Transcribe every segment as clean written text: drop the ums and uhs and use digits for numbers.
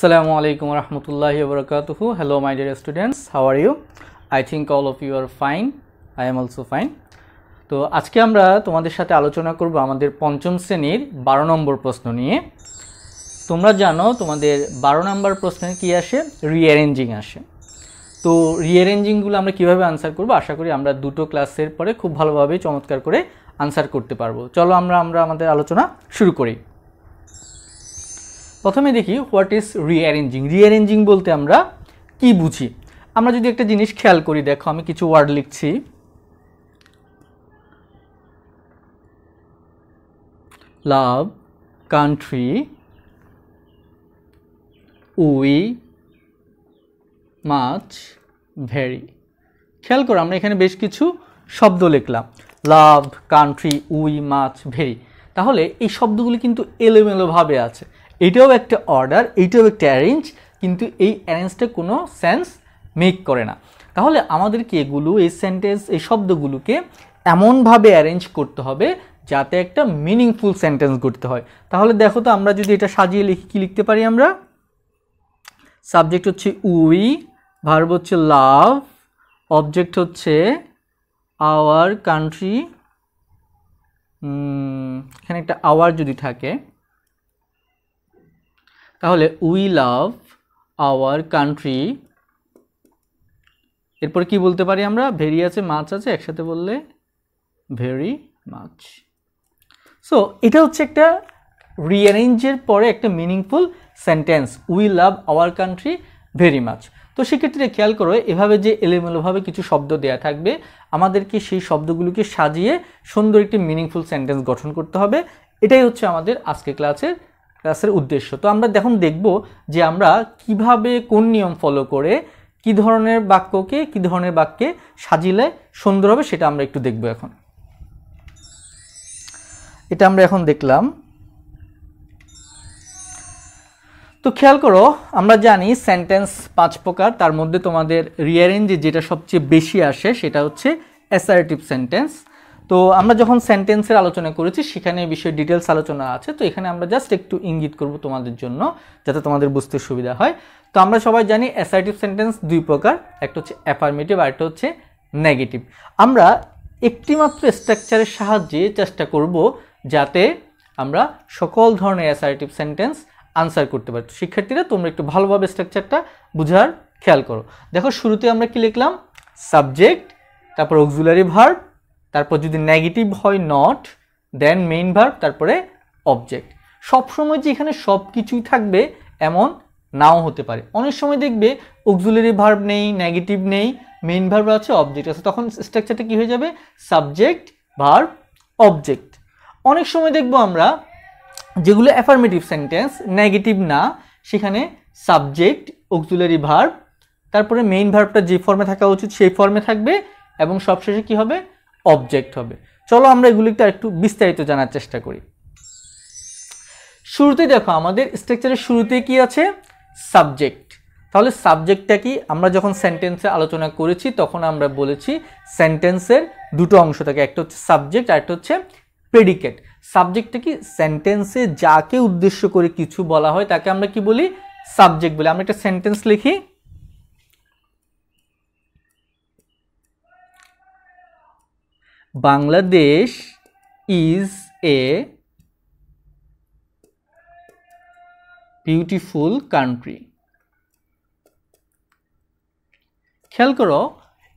Assalamu alaikum wa rahmatullahi wa barakatuhu. Hello my dear students, how are you? I think all of you are fine. I am also fine. তো আজকে আমরা তোমাদের সাথে আলোচনা করব আমাদের পঞ্চম শ্রেণীর 12 নম্বর প্রশ্ন নিয়ে। তোমরা জানো তোমাদের 12 নম্বর প্রশ্নে কি আসে? রিঅ্যারেঞ্জিং আসে। তো রিঅ্যারেঞ্জিং গুলো আমরা কিভাবে আনসার করব? আশা করি আমরা দুটো ক্লাসের পরে খুব ভালোভাবে চমৎকার করে আনসার করতে পারবো। চলো আমরা আমাদের আলোচনা শুরু করি। প্রথমে দেখি হোয়াট ইজ রিঅ্যারেঞ্জিং। রিঅ্যারেঞ্জিং বলতে আমরা কি বুঝি? আমরা যদি একটা জিনিস খেয়াল করি, দেখো আমি কিছু ওয়ার্ড লিখছি। লাভ, কান্ট্রি, উই, মাচ, ভেরি। খেয়াল করো আমরা এখানে বেশ কিছু শব্দ লিখলাম, লাভ, কান্ট্রি, উই, মাচ, ভেরি। তাহলে এই শব্দগুলি কিন্তু এলোমেলোভাবে আছে। এটাও একটা অর্ডার, এইটাও একটা অ্যারেঞ্জ, কিন্তু এই অ্যারেঞ্জটা কোনো সেন্স মেক করে না। তাহলে আমাদেরকে এগুলো, এই সেন্টেন্স, এই শব্দগুলোকে এমনভাবে অ্যারেঞ্জ করতে হবে যাতে একটা মিনিংফুল সেন্টেন্স গড়তে হয়। তাহলে দেখো তো আমরা যদি এটা সাজিয়ে লিখি, কি লিখতে পারি আমরা? সাবজেক্ট হচ্ছে উই, ভার্ব হচ্ছে লাভ, অবজেক্ট হচ্ছে আওয়ার কান্ট্রি, এখানে একটা আওয়ার যদি থাকে তাহলে উই লাভ আওয়ার কান্ট্রি। এরপর কি বলতে পারি আমরা? ভেরি আছে, মাছ আছে, একসাথে বললে ভেরি মাচ। সো এটা হচ্ছে একটা রিঅ্যারেঞ্জের পরে একটা meaningful sentence, we love our country very much. তো সেক্ষেত্রে খেয়াল করো এভাবে যে এলোমেলোভাবে কিছু শব্দ দেয়া থাকবে, আমাদেরকে সেই শব্দগুলোকে সাজিয়ে সুন্দর একটি মিনিংফুল সেন্টেন্স গঠন করতে হবে। এটাই হচ্ছে আমাদের আজকে ক্লাসের উদ্দেশ্য। তো আমরা দেখব যে আমরা কিভাবে কোন নিয়ম ফলো করে কি ধরনের বাক্যকে কি ধরনের বাক্যে সাজিলে সুন্দর হবে সেটা আমরা একটু দেখব এখন। এটা আমরা এখন দেখলাম। তো খেয়াল করো আমরা জানি সেন্টেন্স 5 প্রকার, তার মধ্যে তোমাদের রিঅ্যারেঞ্জে যেটা সবচেয়ে বেশি আসে সেটা হচ্ছে অ্যাসার্টিভ সেন্টেন্স। তো আমরা যখন সেন্টেন্সের আলোচনা করেছি সেখানে এই বিষয়ে ডিটেলস আলোচনা আছে। তো এখানে আমরা জাস্ট একটু ইঙ্গিত করব তোমাদের জন্য যাতে তোমাদের বুঝতে সুবিধা হয়। তো আমরা সবাই জানি অ্যাসার্টিভ সেন্টেন্স 2 প্রকার, একটা হচ্ছে অ্যাফার্মেটিভ আর একটা হচ্ছে নেগেটিভ। আমরা একটিমাত্র স্ট্রাকচারের সাহায্যে চেষ্টা করব যাতে আমরা সকল ধরনের অ্যাসার্টিভ সেন্টেন্স আনসার করতে পারি। তো শিক্ষার্থীরা তোমরা একটু ভালোভাবে স্ট্রাকচারটা বুঝার খেয়াল করো। দেখো শুরুতে আমরা কি লিখলাম? সাবজেক্ট, তারপর অক্সিলারি ভার্ব, তারপর যদি নেগেটিভ হয় নট, দেন মেইন ভার্ব, তারপরে অবজেক্ট। সবসময় যে এখানে সব কিছুই থাকবে এমন নাও হতে পারে। অনেক সময় দেখবে অক্সিলারি ভার্ব নেই, নেগেটিভ নেই, মেইন ভার্ব আছে, অবজেক্ট আছে, তখন স্ট্রাকচারটা কি হয়ে যাবে? Subject, verb, object. অনেক সময় দেখবো আমরা যেগুলো অ্যাফার্মেটিভ সেন্টেন্স, নেগেটিভ না, সেখানে সাবজেক্ট, অক্সিলারি ভার্ব, তারপরে মেইন ভার্বটা যে ফর্মে থাকা উচিত সেই ফর্মে থাকবে এবং সবশেষে কি হবে? অবজেক্ট হবে। চলো আমরা এগুলিকে একটু বিস্তারিত জানার চেষ্টা করি। শুরুতেই দেখো আমাদের স্ট্রাকচারের শুরুতে কি আছে? সাবজেক্ট। তাহলে সাবজেক্টটা কি? আমরা যখন সেন্টেন্সে আলোচনা করেছি তখন আমরা বলেছি সেন্টেন্সের দুটো অংশ থাকে, একটা হচ্ছে সাবজেক্ট আর একটা হচ্ছে প্রেডিকেট। সাবজেক্টটা কি? সেন্টেন্সে যাকে উদ্দেশ্য করে কিছু বলা হয় তাকে আমরা কি বলি? সাবজেক্ট বলি। আমরা একটা সেন্টেন্স লিখি, Bangladesh is a beautiful country. খেয়াল করো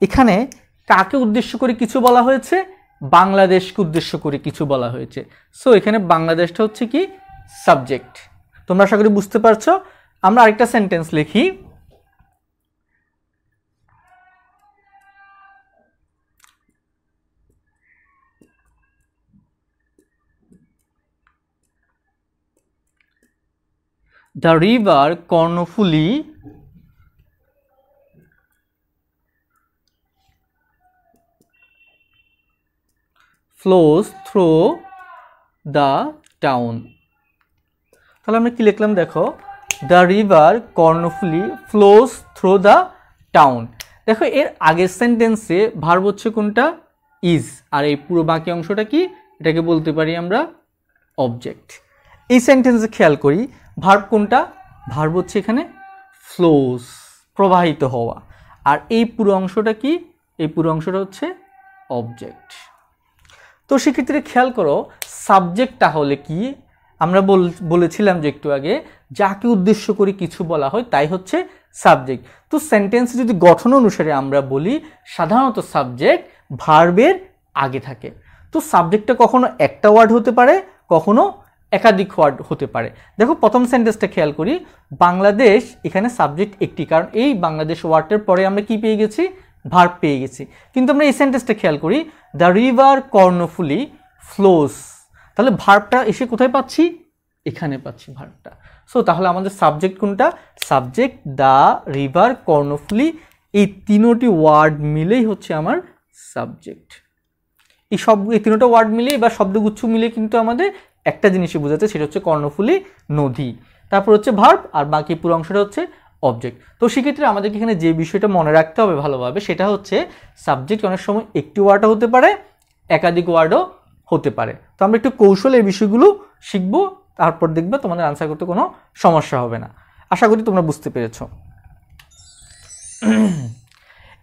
এখানে কাকে উদ্দেশ্য করে কিছু বলা হয়েছে? বাংলাদেশকে উদ্দেশ্য করে কিছু বলা হয়েছে। সো এখানে বাংলাদেশটা হচ্ছে কি? সাবজেক্ট। তোমরা আশা করি বুঝতে পারছো। আমরা আরেকটা সেন্টেন্স লিখি, The river Kornofuli flows through the town. তাহলে আমরা কি লিখলাম? দেখো, The river Kornofuli flows through the town. দেখো এর আগের সেন্টেন্সে ভার্ব হচ্ছে কোনটা? ইজ। আর এই পুরো বাকি অংশটা কি? এটাকে বলতে পারি আমরা অবজেক্ট। এই সেন্টেন্সে খেয়াল করি ভার্ব কোনটা? ভার্ব হচ্ছে এখানে ফ্লোস, প্রবাহিত হওয়া। আর এই পুরো অংশটা কি? এই পুরো অংশটা হচ্ছে অবজেক্ট। তো সেক্ষেত্রে খেয়াল করো সাবজেক্ট তাহলে কি? আমরা বলেছিলাম যে একটু আগে যাকে উদ্দেশ্য করে কিছু বলা হয় তাই হচ্ছে সাবজেক্ট। তো সেন্টেন্স যদি গঠন অনুসারে আমরা বলি সাধারণত সাবজেক্ট ভার্বের আগে থাকে। তো সাবজেক্টটা কখনো একটা ওয়ার্ড হতে পারে, কখনো একাধিক ওয়ার্ড হতে পারে। দেখো প্রথম সেন্টেন্সটা খেয়াল করি, বাংলাদেশ, এখানে সাবজেক্ট একটি, কারণ এই বাংলাদেশ ওয়ার্ডটার পরে আমরা কি পেয়ে গেছি? ভার্ব পেয়ে গেছি। কিন্তু আমরা এই সেন্টেন্সটা খেয়াল করি, দ্য রিভার কর্ণফুলী ফ্লোস, তাহলে ভার্বটা এসে কোথায় পাচ্ছি? এখানে পাচ্ছি ভার্বটা। সো তাহলে আমাদের সাবজেক্ট কোনটা? সাবজেক্ট দ্য রিভার কর্ণফুলী, এই তিনটি ওয়ার্ড মিলেই হচ্ছে আমার সাবজেক্ট। এই তিনটা ওয়ার্ড মিলে বা শব্দগুচ্ছ মিলে কিন্তু আমাদের একটা জিনিসই বোঝাচ্ছে, সেটা হচ্ছে কর্ণফুলী নদী। তারপর হচ্ছে ভার্ব, আর বাকি পুরো অংশটা হচ্ছে অবজেক্ট। তো সেক্ষেত্রে আমাদেরকে এখানে যে বিষয়টা মনে রাখতে হবে ভালোভাবে, সেটা হচ্ছে সাবজেক্ট অনেক সময় একটি ওয়ার্ডও হতে পারে, একাধিক ওয়ার্ডও হতে পারে। তো আমরা একটু কৌশলে এই বিষয়গুলো শিখবো, তারপর দেখবে তোমাদের আনসার করতে কোনো সমস্যা হবে না। আশা করি তোমরা বুঝতে পেরেছ।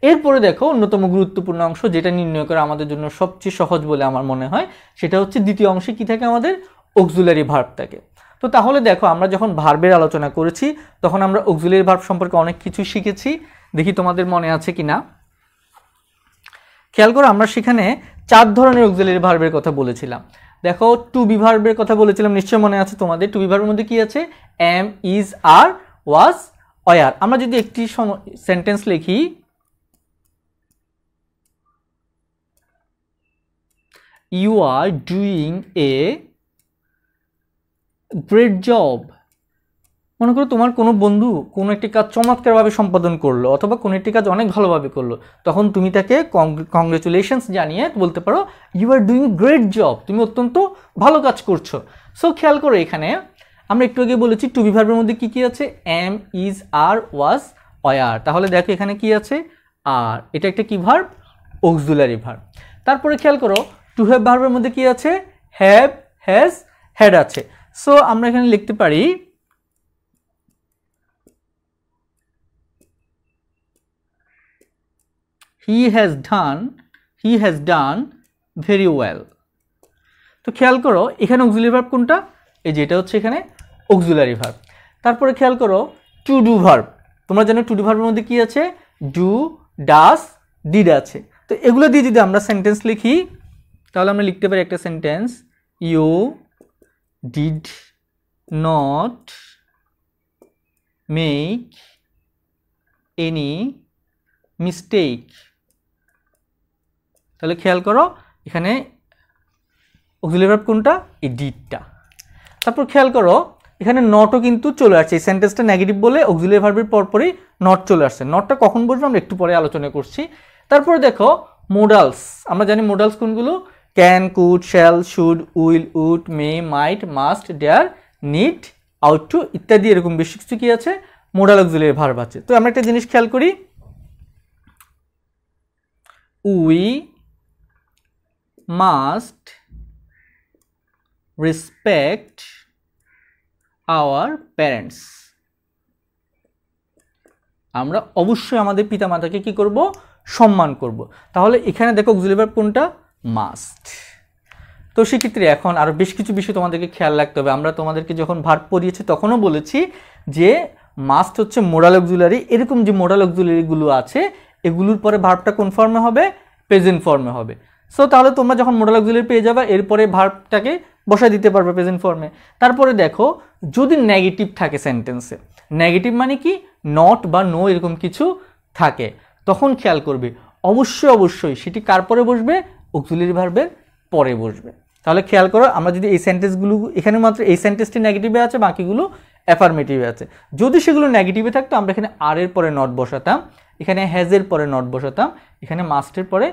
এরপরে দেখো অন্যতম গুরুত্বপূর্ণ অংশ, যেটা নির্ণয় করা আমাদের জন্য সবচেয়ে সহজ বলে আমার মনে হয়, সেটা হচ্ছে দ্বিতীয় অংশে কি থাকে? আমাদের অক্সিলারি ভার্ব থাকে। তো তাহলে দেখো আমরা যখন ভার্বের আলোচনা করেছি তখন আমরা অক্সিলারি ভার্ব সম্পর্কে অনেক কিছু শিখেছি। দেখি তোমাদের মনে আছে কিনা। খেয়াল করো আমরা সেখানে 4 ধরনের অক্সিলারি ভার্বের কথা বলেছিলাম। দেখো টু বি ভার্বের কথা বলেছিলাম, নিশ্চয় মনে আছে তোমাদের। টু বি ভার্বের মধ্যে কি আছে? Am, is, are, was, were. আমরা যদি একটি সেন্টেন্স লিখি, you are doing a great job, মনে করো তোমার কোনো বন্ধু কোনো একটি কাজ চমৎকারভাবে সম্পাদন করলো অথবা কোনো একটি কাজ অনেক ভালোভাবে করলো, তখন তুমি তাকে কংগ্রেচুলেশনস জানিয়ে বলতে পারো you are doing great job, তুমি অত্যন্ত ভালো কাজ করছো। সো খেয়াল করো এখানে আমরা একটু আগে বলেছি টু বি ভার্বের মধ্যে কি কি আছে? Am, is, are, was, were. তাহলে দেখো এখানে কি আছে? আর। এটা একটা কি ভার্ব? Auxiliary verb. তারপরে খেয়াল করো টু হ্যাভ ভার্বের মধ্যে কি আছে? হ্যাভ, হ্যাজ, হ্যাড আছে। সো আমরা এখানে লিখতে পারি he has done very well। তো খেয়াল করো এখানে অক্সিলারি ভার্ব কোনটা? এই যেটা হচ্ছে এখানে অক্সিলারি ভার্ব। তারপরে খেয়াল করো টু ডু ভার্ব। তোমরা জানো টু ডু ভার্বের মধ্যে কি আছে? ডু, ডাস, ডিড আছে। তো এগুলো দিয়ে যদি আমরা সেন্টেন্স লিখি তাহলে আমরা লিখতে পারি একটা sentence, you did not make any mistake. তাহলে খেয়াল করো এখানে অক্সিলারি ভার্ব কোনটা? এই ডিডটা। তারপর খেয়াল করো এখানে নটও কিন্তু চলে আসছে। এই সেন্টেন্সটা নেগেটিভ বলে অক্সিলারি ভার্বের পরপরই নট চলে আসছে। নটটা কখন বসবে আমরা একটু পরে আলোচনা করছি। তারপরে দেখো মোডালস। আমরা জানি মোডালস কোনগুলো? Can, could, shall, should, will, would, may, might, must, dare, need, ought to ইত্যাদি এরকম বেশ কিছু কি আছে? মোডাল অক্সিলারি ভার্ব আছে। তো আমরা একটা জিনিস খেয়াল করি, we must respect our parents. আমরা অবশ্যই আমাদের পিতামাতাকে কি করব? সম্মান করব। তাহলে এখানে দেখো অক্সিলারি ভার্ব কোনটা? মাস্ট। তো সেক্ষেত্রে এখন আরো বেশ কিছু বিষয় তোমাদেরকে খেয়াল রাখতে হবে। আমরা তোমাদেরকে যখন ভার্ব পড়িয়েছি তখনও বলেছি যে মাস্ট হচ্ছে মোডাল অক্সিলারি। এরকম যে মোডাল অক্সিলারিগুলো আছে এগুলোর পরে ভার্বটা কোন ফর্মে হবে? প্রেজেন্ট ফর্মে হবে। সো তাহলে তোমরা যখন মোডাল অক্সিলারি পেয়ে যাবে এরপরে ভার্বটাকে বসায় দিতে পারবে প্রেজেন্ট ফর্মে। তারপরে দেখো যদি নেগেটিভ থাকে সেন্টেন্সে, নেগেটিভ মানে কি? নট বা নো এরকম কিছু থাকে, তখন খেয়াল করবে অবশ্যই সেটি কার পরে বসবে? অক্সিলারি ভার্বের পরে বসবে। তাহলে খেয়াল করো আমরা যদি এই সেন্টেন্সগুলো, এখানে মাত্র এই সেন্টেন্সটি নেগেটিভে আছে, বাকিগুলো অ্যাফার্মেটিভে আছে। যদি সেগুলো নেগেটিভে থাকতো আমরা এখানে আর এর পরে নট বসাতাম, এখানে হ্যাজের পরে নট বসাতাম, এখানে মাস্টের পরে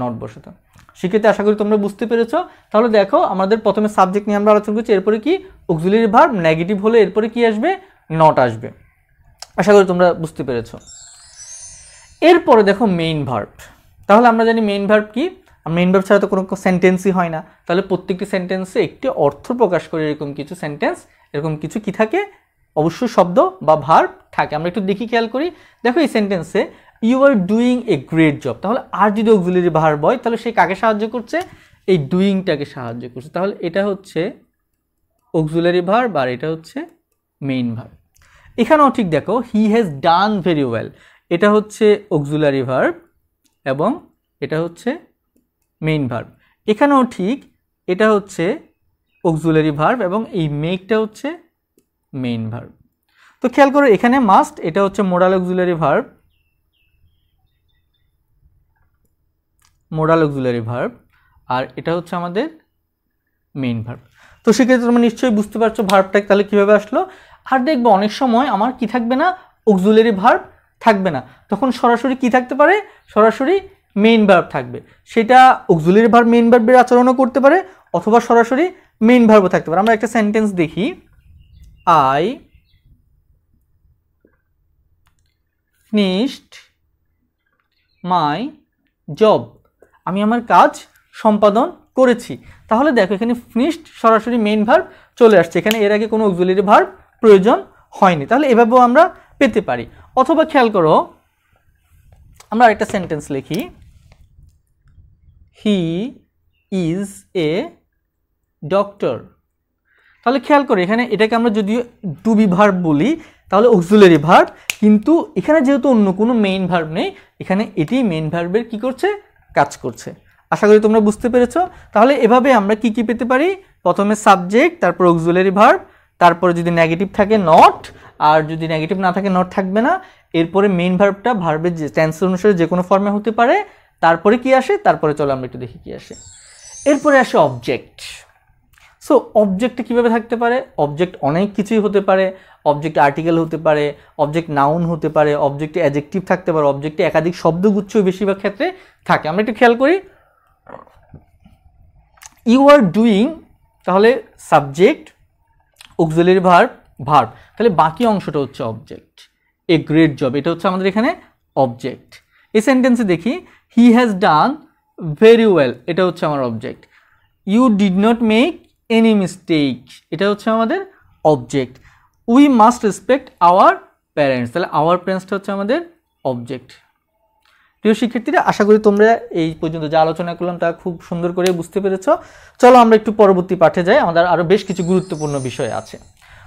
নট বসাতাম। সেক্ষেত্রে আশা করি তোমরা বুঝতে পেরেছো। তাহলে দেখো আমাদের প্রথমে সাবজেক্ট নিয়ে আমরা আলোচনা করছি, এরপরে কি? Auxiliary verb. নেগেটিভ হলে এরপরে কি আসবে? নট আসবে। আশা করি তোমরা বুঝতে পেরেছো। এরপরে দেখো মেইন ভার্ব। তাহলে আমরা জানি মেইন ভার্ব কি? মেইন ভার্ব ছাড়া তো কোনো সেন্টেন্সই হয় না। তাহলে প্রত্যেকটি সেন্টেন্সে একটি অর্থ প্রকাশ করে এরকম কিছু সেন্টেন্স, এরকম কিছু কি থাকে? অবশ্যই শব্দ বা ভার্ব থাকে। আমরা একটু দেখি, খেয়াল করি। দেখো এই সেন্টেন্সে you are doing a great job, তাহলে আর যদি অক্সিলারি ভার্ব হয় তাহলে সে কাকে সাহায্য করছে? এই ডুইংটাকে সাহায্য করছে। তাহলে এটা হচ্ছে অক্সিলারি ভার্ব আর এটা হচ্ছে মেইন ভার্ব। এখানেও ঠিক দেখো, হি হ্যাজ ডান ভেরি ওয়েল, এটা হচ্ছে অক্সিলারি ভার্ব এবং এটা হচ্ছে মেইন ভার্ব। এখানেও ঠিক, এটা হচ্ছে অক্সিলারি ভার্ব এবং এই মেকটা হচ্ছে মেইন ভার্ব। তো খেয়াল করো এখানে মাস্ট, এটা হচ্ছে modal auxiliary verb, modal auxiliary verb, আর এটা হচ্ছে আমাদের মেইন ভার্ব। তো সেক্ষেত্রে তোমরা নিশ্চয়ই বুঝতে পারছো ভার্বটা তাহলে কীভাবে আসলো। আর দেখবো অনেক সময় আমার কি থাকবে না, অক্সিলারি ভার্ব থাকবে না, তখন সরাসরি কি থাকতে পারে, সরাসরি মেইন ভার্ব থাকবে। সেটা অক্সিলারি ভার্ব মেইন ভার্বের আচরণও করতে পারে অথবা সরাসরি মেইন ভার্বও থাকতে পারে। আমরা একটা সেন্টেন্স দেখি, আই ফিনিশড মাই জব, আমি আমার কাজ সম্পাদন করেছি। তাহলে দেখো এখানে ফিনিশড সরাসরি মেইন ভার্ব চলে আসছে, এখানে এর আগে কোনো অক্সিলারি ভার্ব প্রয়োজন হয়নি। তাহলে এভাবেও আমরা পেতে পারি। অথবা খেয়াল করো আমরা আরেকটা সেন্টেন্স লিখি, হি ইজ এ ডক্টর। তাহলে খেয়াল করো এখানে এটাকে আমরা যদিও টু বি ভার্ব বলি তাহলে অক্সিলারি ভার্ব, কিন্তু এখানে যেহেতু অন্য কোনো মেইন ভার্ব নেই, এখানে এটি মেইন ভার্বের কি করছে, কাজ করছে। আশা করি তোমরা বুঝতে পেরেছো। তাহলে এভাবে আমরা কি কি পেতে পারি, প্রথমে সাবজেক্ট, তারপর অক্সিলারি ভার্ব, তারপরে যদি নেগেটিভ থাকে নট, আর যদি নেগেটিভ না থাকে নট থাকবে না, এরপরে মেইন ভার্বটা ভার্বের যে টেন্স অনুসারে যে কোনো ফর্মে হতে পারে, তারপরে কি আসে, তারপরে চলো আমরা একটু দেখি কি আসে। এরপরে আসে অবজেক্ট। সো অবজেক্টে কীভাবে থাকতে পারে, অবজেক্ট অনেক কিছুই হতে পারে, অবজেক্ট আর্টিকেল হতে পারে, অবজেক্ট নাউন হতে পারে, অবজেক্টে অ্যাডজেক্টিভ থাকতে পারে, অবজেক্টে একাধিক শব্দগুচ্ছ বেশিরভাগ ক্ষেত্রে থাকে। আমরা একটু খেয়াল করি, ইউ আর ডুইং, তাহলে সাবজেক্ট, অক্সিলারি ভার্ব, ভার্ব, তাহলে বাকি অংশটা হচ্ছে অবজেক্ট। এ গ্রেট জব, এটা হচ্ছে আমাদের এখানে অবজেক্ট। এই সেন্টেন্সে দেখি, he has done very well, এটা হচ্ছে আমার object. You did not make any mistake, এটা হচ্ছে আমাদের object. We must respect our parents, তাহলে আওয়ার প্যারেন্টসটা হচ্ছে আমাদের অবজেক্ট। প্রিয় শিক্ষার্থীরা, আশা করি তোমরা এই পর্যন্ত যা আলোচনা করলাম তা খুব সুন্দর করে বুঝতে পেরেছ। চলো আমরা একটু পরবর্তী পাঠে যাই, আমাদের আরও বেশ কিছু গুরুত্বপূর্ণ বিষয় আছে।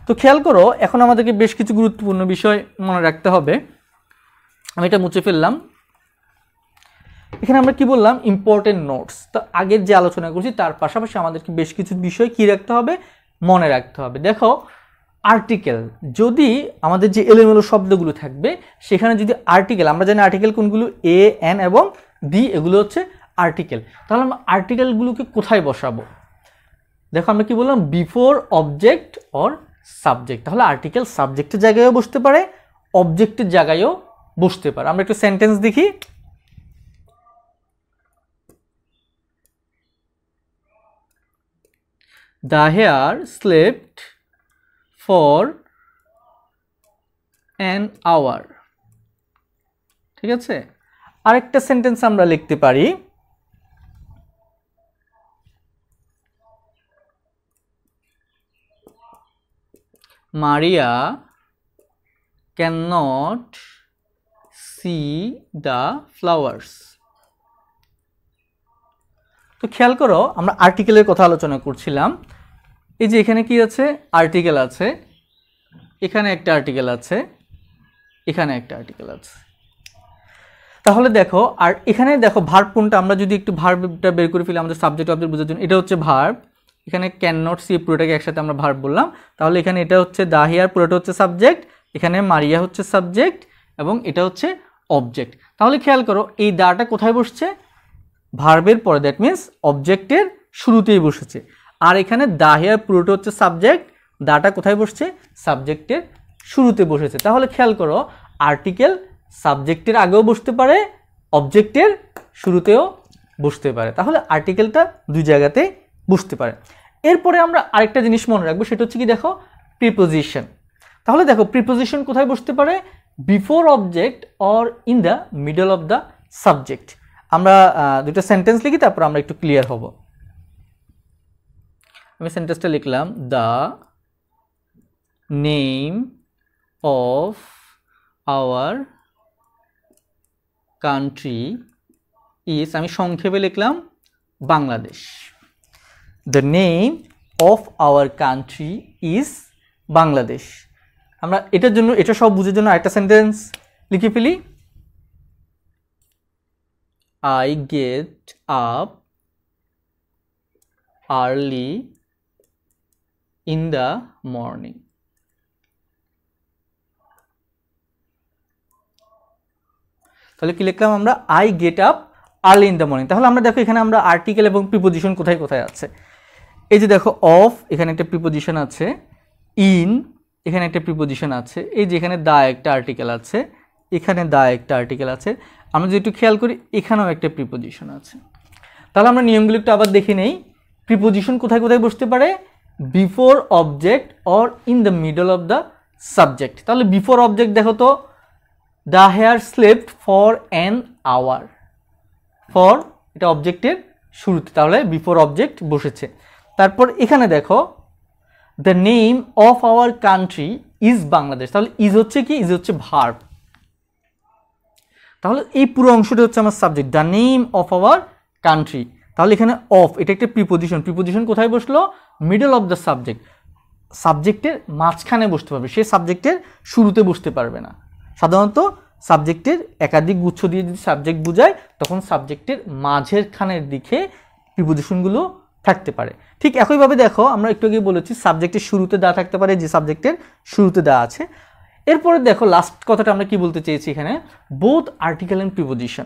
তো খেয়াল করো এখন আমাদেরকে বেশ কিছু গুরুত্বপূর্ণ বিষয় মনে রাখতে হবে। আমি এটা মুছে ফেললাম। এখানে আমরা কি বললাম, ইম্পর্টেন্ট নোটস। তো আগের যে আলোচনা করছি তার পাশাপাশি আমাদেরকে বেশ কিছু বিষয় কি রাখতে হবে, মনে রাখতে হবে। দেখো আর্টিকেল, যদি আমাদের যে এলোমেলো শব্দগুলো থাকবে সেখানে যদি আর্টিকেল, আমরা জানি আর্টিকেল কোনগুলো, এ, এন এবং দি, এগুলো হচ্ছে আর্টিকেল। তাহলে আমরা আর্টিকেলগুলোকে কোথায় বসাবো? দেখো আমরা কি বললাম, বিফোর অবজেক্ট অর সাবজেক্ট। তাহলে আর্টিকেল সাবজেক্টের জায়গায়ও বসতে পারে, অবজেক্টের জায়গায়ও বসতে পারে। আমরা একটু সেন্টেন্স দেখি। The hare slept for an hour, ঠিক আছে। আরেকটা সেন্টেন্স আমরা লিখতে পারি, Maria cannot see the flowers। তো খেয়াল করো আমরা আর্টিকেলের কথা আলোচনা করছিলাম। এই যে এখানে কি আছে, আর্টিকেল আছে, এখানে একটা আর্টিকেল আছে, এখানে একটা আর্টিকেল আছে। তাহলে দেখো, আর এখানে দেখো ভার্ব কোনটা, আমরা যদি একটু ভার্বটা বের করে ফেলি আমাদের সাবজেক্ট অবজেক্ট বোঝার জন্য, এটা হচ্ছে ভার্ব। এখানে ক্যান নট সি পুরোটাকে একসাথে আমরা ভার্ব বললাম। তাহলে এখানে এটা হচ্ছে দা হিয়ার, পুরোটা হচ্ছে সাবজেক্ট, এখানে মারিয়া হচ্ছে সাবজেক্ট এবং এটা হচ্ছে অবজেক্ট। তাহলে খেয়াল করো এই দাটা কোথায় বসছে, ভার্বের পরে, দ্যাট মিন্স অবজেক্টের শুরুতেই বসেছে। আর এখানে দা হিয়ার পুরোটা হচ্ছে সাবজেক্ট, দাটা কোথায় বসছে, সাবজেক্টের শুরুতে বসেছে। তাহলে খেয়াল করো আর্টিকেল সাবজেক্টের আগেও বসতে পারে, অবজেক্টের শুরুতেও বসতে পারে। তাহলে আর্টিকেলটা দুই জায়গাতে বসতে পারে। এরপরে আমরা আরেকটা জিনিস মনে রাখবো, সেটা হচ্ছে কি, দেখো প্রিপোজিশন। তাহলে দেখো প্রিপোজিশন কোথায় বসতে পারে, before object or in the middle of the subject. আমরা দুটো সেন্টেন্স লিখি, তারপর আমরা একটু ক্লিয়ার হব। আমি সেন্টেন্সটা লিখলাম, the name of our country is, আমি সংক্ষেপে লিখলাম Bangladesh. The name of our country is Bangladesh. আমরা এটার জন্য, এটা সব বুঝার জন্য একটা সেন্টেন্স লিখে ফেলি। I get up early in the morning. তাহলে কি লিখলাম আমরা? I get up early in the morning। তাহলে আমরা দেখো এখানে আমরা আর্টিকেল এবং প্রিপোজিশন কোথায় কোথায় আছে। এই যে দেখো অফ, এখানে একটা প্রিপোজিশন আছে, ইন এখানে একটা প্রিপোজিশন আছে, এই যে এখানে দা একটা আর্টিকেল আছে, এখানে দা একটা আর্টিকেল আছে। আমরা যদি একটু খেয়াল করি এখানেও একটা প্রিপোজিশন আছে। তাহলে আমরা নিয়মগুলো একটু আবার দেখে নেই। প্রিপোজিশন কোথায় কোথায় বসতে পারে? Before object or in the middle of the subject. তাহলে বিফোর অবজেক্ট দেখো তো, the hare slept for an hour, for এটা অবজেক্টের শুরুতে, তাহলে বিফোর অবজেক্ট বসেছে। তারপর এখানে দেখো the name of our country is Bangladesh, তাহলে ইজ হচ্ছে কি? ইজ হচ্ছে ভার্ব। তাহলে এই পুরো অংশটা হচ্ছে আমার subject, the name of our country. তাহলে এখানে অফ এটা একটা প্রিপোজিশন, প্রিপোজিশন কোথায় বসলো? মিডল অফ দ্য সাবজেক্ট, সাবজেক্টের মাঝখানে বসতে পারবে, সে সাবজেক্টের শুরুতে বসতে পারবে না। সাধারণত সাবজেক্টের একাধিক গুচ্ছ দিয়ে যদি সাবজেক্ট বোঝায় তখন সাবজেক্টের মাঝের খানের দিকে প্রিপোজিশনগুলো থাকতে পারে। ঠিক একইভাবে দেখো আমরা একটু আগে বলেছি সাবজেক্টের শুরুতে দেওয়া থাকতে পারে, যে সাবজেক্টের শুরুতে দেওয়া আছে। এরপরে দেখো লাস্ট কথাটা আমরা কি বলতে চেয়েছি এখানে, বোথ আর্টিকেল অ্যান্ড প্রিপোজিশন।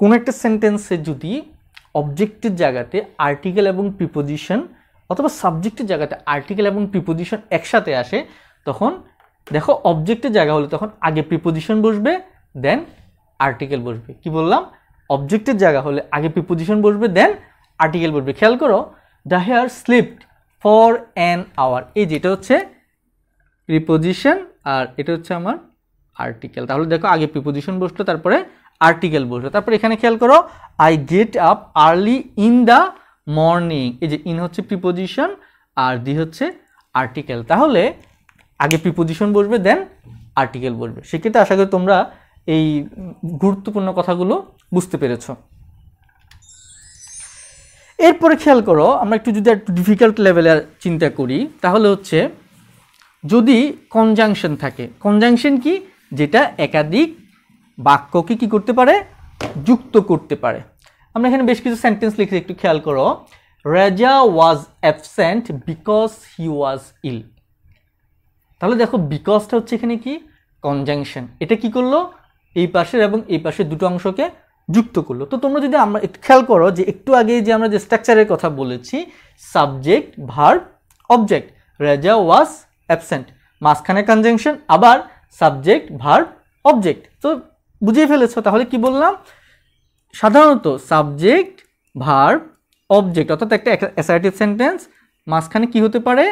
কোন একটা সেন্টেন্সে যদি অবজেক্টের জায়গাতে আর্টিকেল এবং প্রিপোজিশন অথবা সাবজেক্টের জায়গাতে আর্টিকেল এবং প্রিপোজিশন একসাথে আসে, তখন দেখো অবজেক্টের জায়গা হলে তখন আগে প্রিপোজিশন বসবে দেন আর্টিকেল বসবে। কি বললাম? অবজেক্টের জায়গা হলে আগে প্রিপোজিশন বসবে দেন আর্টিকেল বসবে। খেয়াল করো, the hare slept for an hour, এই যেটা হচ্ছে প্রিপোজিশন আর এটা হচ্ছে আমার আর্টিকেল। তাহলে দেখো আগে প্রিপোজিশন বসলো তারপরে আর্টিকেল বসলো। তারপরে এখানে খেয়াল করো, I get up early in the morning, এই যে ইন হচ্ছে প্রিপোজিশন আর দি হচ্ছে আর্টিকেল। তাহলে আগে প্রিপোজিশন বসবে দেন আর্টিকেল বসবে। সেক্ষেত্রে আশা করি তোমরা এই গুরুত্বপূর্ণ কথাগুলো বুঝতে পেরেছো। এরপরে খেয়াল করো, আমরা একটু যদি একটু ডিফিকাল্ট লেভেলে চিন্তা করি, তাহলে হচ্ছে যদি কনজাংশন থাকে। কনজাংশন কি? যেটা একাধিক বাক্যকে কি করতে পারে? যুক্ত করতে পারে। আমরা এখানে বেশ কিছু সেন্টেন্স লিখে একটু খেয়াল করো, রাজা ওয়াজ অ্যাবসেন্ট বিকজ হি ওয়াজ ইল। তাহলে দেখো বিকজটা হচ্ছে এখানে কি? কনজাংশন। এটা কি করলো? এই পাশের এবং এই পাশের দুটো অংশকে যুক্ত করলো। তো তোমরা যদি আমরা একটু খেয়াল করো যে একটু আগে যে আমরা যে স্ট্রাকচারের কথা বলেছি, সাবজেক্ট ভার্ব অবজেক্ট, রাজা ওয়াজ অ্যাবসেন্ট, মাঝখানে কনজাংশন, আবার সাবজেক্ট ভার্ব অবজেক্ট। তো বুঝিয়ে ফেলেছো। তাহলে কি বললাম? সাধারণত সাবজেক্ট ভার্ব অবজেক্ট অর্থাৎ একটা অ্যাসার্টিভ সেন্টেন্স, মাঝখানে কি হতে পারে?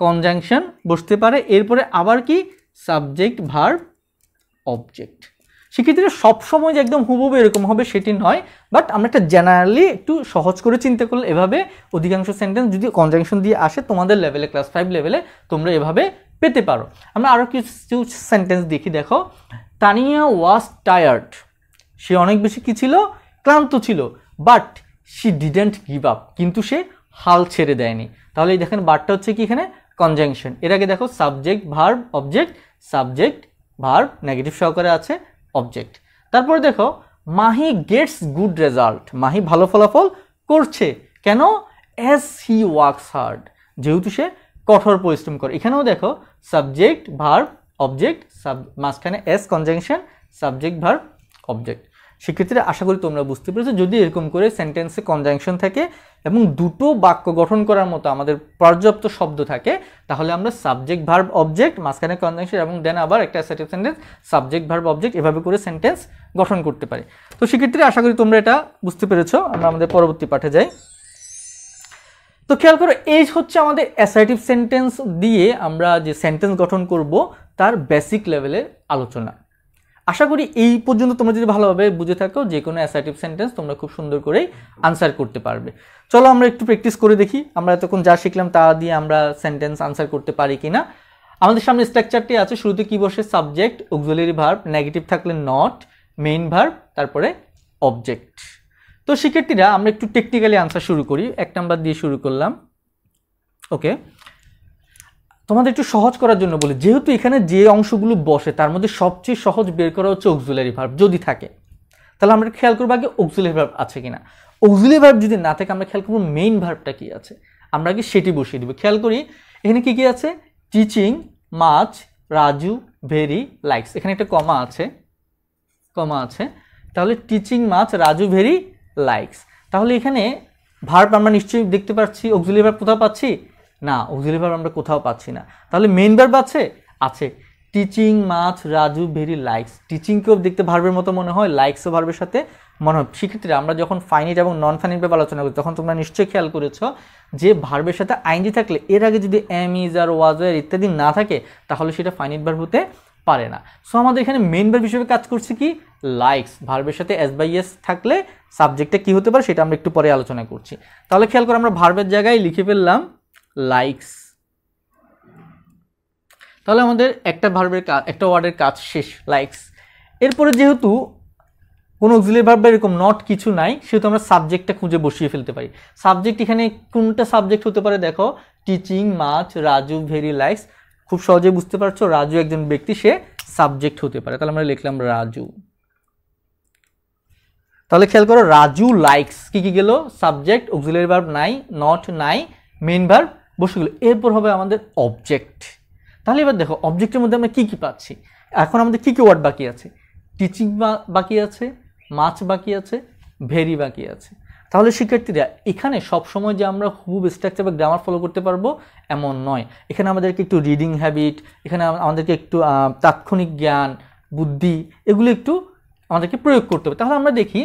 কনজাংশন বসতে পারে, এরপরে আবার কি? Subject verb object. সেক্ষেত্রে সবসময় যে একদম হুবহু এরকম হবে সেটি নয়, বাট আমরা একটা জেনারেলি একটু সহজ করে চিন্তা করলে এভাবে অধিকাংশ সেন্টেন্স যদি কনজাংশন দিয়ে আসে তোমাদের লেভেলে, ক্লাস 5 লেভেলে তোমরা এভাবে পেতে পারো। আমরা আরও কিছু সেন্টেন্স দেখি। দেখো, তানিয়া ওয়াজ টায়ার্ড, সে অনেক বেশি কি ছিল? ক্লান্ত ছিল, but she didn't give up, কিন্তু সে হাল ছেড়ে দেয়নি। তাহলে এই দেখেন বারটা হচ্ছে কি এখানে? কনজাংশন। এর আগে দেখো subject verb object, subject verb negative সহকারে আছে অবজেক্ট। তারপরে দেখো, Mahi gets good result, Mahi ভালো ফলাফল করছে। কেন? অ্যাজ হি ওয়ার্কস হার্ড, যেহেতু সে কঠোর পরিশ্রম করে। এখানেও দেখো সাবজেক্ট ভার্ব অবজেক্ট, মাঝখানে S conjunction, subject verb object. সেক্ষেত্রে আশা করি তোমরা বুঝতে পেরেছো। যদি এরকম করে সেন্টেন্সে কনজাংশন থাকে এবং দুটো বাক্য গঠন করার মতো আমাদের পর্যাপ্ত শব্দ থাকে, তাহলে আমরা সাবজেক্ট ভার্ব অবজেক্ট, মাঝখানে কনজাংশন এবং দেন আবার একটা assertive sentence, subject verb object, এভাবে করে সেন্টেন্স গঠন করতে পারি। তো সেক্ষেত্রে আশা করি তোমরা এটা বুঝতে পেরেছো। আমরা আমাদের পরবর্তী পাঠে যাই। তো খেয়াল করো, এই হচ্ছে আমাদের অ্যাসার্টিভ সেন্টেন্স দিয়ে আমরা যে সেন্টেন্স গঠন করব তার বেসিক লেভেলের আলোচনা। আশা করি এই পর্যন্ত তোমরা যদি ভালোভাবে বুঝে থাকো, যে কোনো অ্যাসার্টিভ সেন্টেন্স তোমরা খুব সুন্দর করেই আনসার করতে পারবে। চলো আমরা একটু প্র্যাকটিস করে দেখি আমরা এতক্ষণ যা শিখলাম তা দিয়ে আমরা সেন্টেন্স আনসার করতে পারি কিনা। আমাদের সামনে স্ট্রাকচারটি আছে, শুরুতে কি বসে? সাবজেক্ট, অক্সিলারি ভার্ব, নেগেটিভ থাকলে নট, মেইন ভার্ব, তারপরে অবজেক্ট। তো শিক্ষার্থীরা আমরা একটু টেকনিক্যালি আনসার শুরু করি, 1 নাম্বার দিয়ে শুরু করলাম। ওকে, তোমাদের একটু সহজ করার জন্য বলি, যেহেতু এখানে যে অংশগুলো বসে তার মধ্যে সবচেয়ে সহজ বের করা হচ্ছে অক্সিলারি ভার্ব যদি থাকে, তাহলে আমরা খেয়াল করবো আগে অক্সিলারি ভার্ব আছে কিনা। অক্সিলারি ভার্ব যদি না থাকে আমরা খেয়াল করবো মেইন ভার্বটা কি আছে, আমরা আগে সেটি বসিয়ে দিব। খেয়াল করি এখানে কি কি আছে? Teaching, much, Raju, very, likes. এখানে একটা কমা আছে, তাহলে teaching, much, Raju, very, likes. তাহলে এখানে ভার্ব আমরা নিশ্চয়ই দেখতে পাচ্ছি, অক্সিলারি ভার্ব কোথাও পাচ্ছি না, অক্সিলারি ভার্ব আমরা কোথাও পাচ্ছি না। তাহলে মেইন ভার্ব আছে teaching, much, Raju, very, likes. টিচিংকেও দেখতে ভার্বের মতো মনে হয়, লাইকসও ভার্বের সাথে মনে হয়। শিক্ষার্থীরা আমরা যখন ফাইনিট এবং নন ফাইনিট ভাবে আলোচনা করি তখন তোমরা নিশ্চয়ই খেয়াল করেছ যে ভার্বের সাথে আইএনজি থাকলে এর আগে যদি এম, ইজ, আর, ওয়াজ, আর ইত্যাদি না থাকে তাহলে সেটা ফাইনিট ভার্ব হতে পারে না। সো আমাদের এখানে মেইন ভার্ব হিসেবে কাজ করছে কি? লাইকস। ভার্বের সাথে এস বাই এস থাকলে সাবজেক্টটা কি হতে পারে সেটা আমরা একটু পরে আলোচনা করছি। তাহলে খেয়াল করে আমরা ভার্বের জায়গায় লিখে ফেললাম লাইকস। তাহলে আমাদের একটা ভার্বের কাজ, একটা ওয়ার্ডের কাজ শেষ, লাইকস। এরপরে যেহেতু কোনো অক্সিলারি ভার্ব এরকম নট কিছু নাই, সেহেতু আমরা সাবজেক্টটা খুঁজে বসিয়ে ফেলতে পারি। সাবজেক্ট এখানে কোনটা সাবজেক্ট হতে পারে? দেখো, teaching, much, Raju, very, likes. খুব সহজে বুঝতে পারছো রাজু একজন ব্যক্তি, সে সাবজেক্ট হতে পারে। তাহলে আমরা লিখলাম রাজু। তাহলে খেয়াল করো রাজু লাইকস কি কি গেল? সাবজেক্ট, অক্সিলারি ভার্ব নাই, নট নাই, মেইন ভার্ব বসে গেল। এরপর হবে আমাদের অবজেক্ট। তাহলে এবার দেখো অবজেক্টের মধ্যে আমরা কি কি পাচ্ছি। এখন আমাদের কি কি ওয়ার্ড বাকি আছে? টিচিং বাকি আছে, মাচ বাকি আছে, ভেরি বাকি আছে। তাহলে শিক্ষার্থীরা এখানে সবসময় যে আমরা হুবহু স্ট্রাকচার বা গ্রামার ফলো করতে পারবো এমন নয়। এখানে আমাদেরকে একটু রিডিং হ্যাবিট, এখানে আমাদেরকে একটু তাৎক্ষণিক জ্ঞান, বুদ্ধি, এগুলো একটু আমাদেরকে প্রয়োগ করতে হবে। তাহলে আমরা দেখি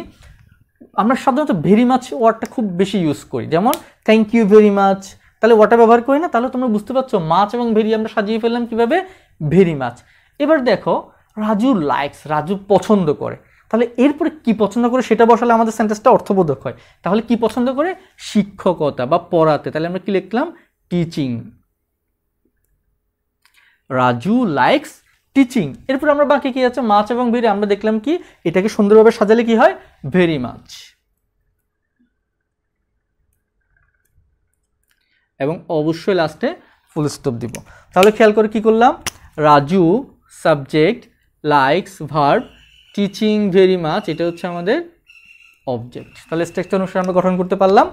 আমরা সাধারণত ভেরি মাচ ওয়ার্ডটা খুব বেশি ইউজ করি, যেমন থ্যাংক ইউ ভেরি মাচ। তাহলে ওয়ার্ডটা ব্যবহার করি না? তাহলে তোমরা বুঝতে পারছো মাচ এবং ভেরি আমরা সাজিয়ে ফেললাম কিভাবে? Very much. এবার দেখো রাজু লাইকস, রাজু পছন্দ করে। তাহলে এরপরে কি পছন্দ করে সেটা বসালে আমাদের সেন্টেন্সটা অর্থবোধক হয়। তাহলে কি পছন্দ করে? শিক্ষকতা বা পড়াতে। তাহলে আমরা কি লিখলাম? টিচিং। Raju likes teaching. এরপর আমরা বাকি কি আছে? মাচ এবং ভেরি। আমরা দেখলাম কি এটাকে সুন্দরভাবে সাজালে কি হয়? Very much. এবং অবশ্যই লাস্টে ফুল স্টপ দিব। তাহলে খেয়াল করে কি করলাম? Raju subject, likes verb, teaching, very much, এটা হচ্ছে আমাদের অবজেক্ট। তাহলে স্ট্রাকচার অনুসারে আমরা গঠন করতে পারলাম।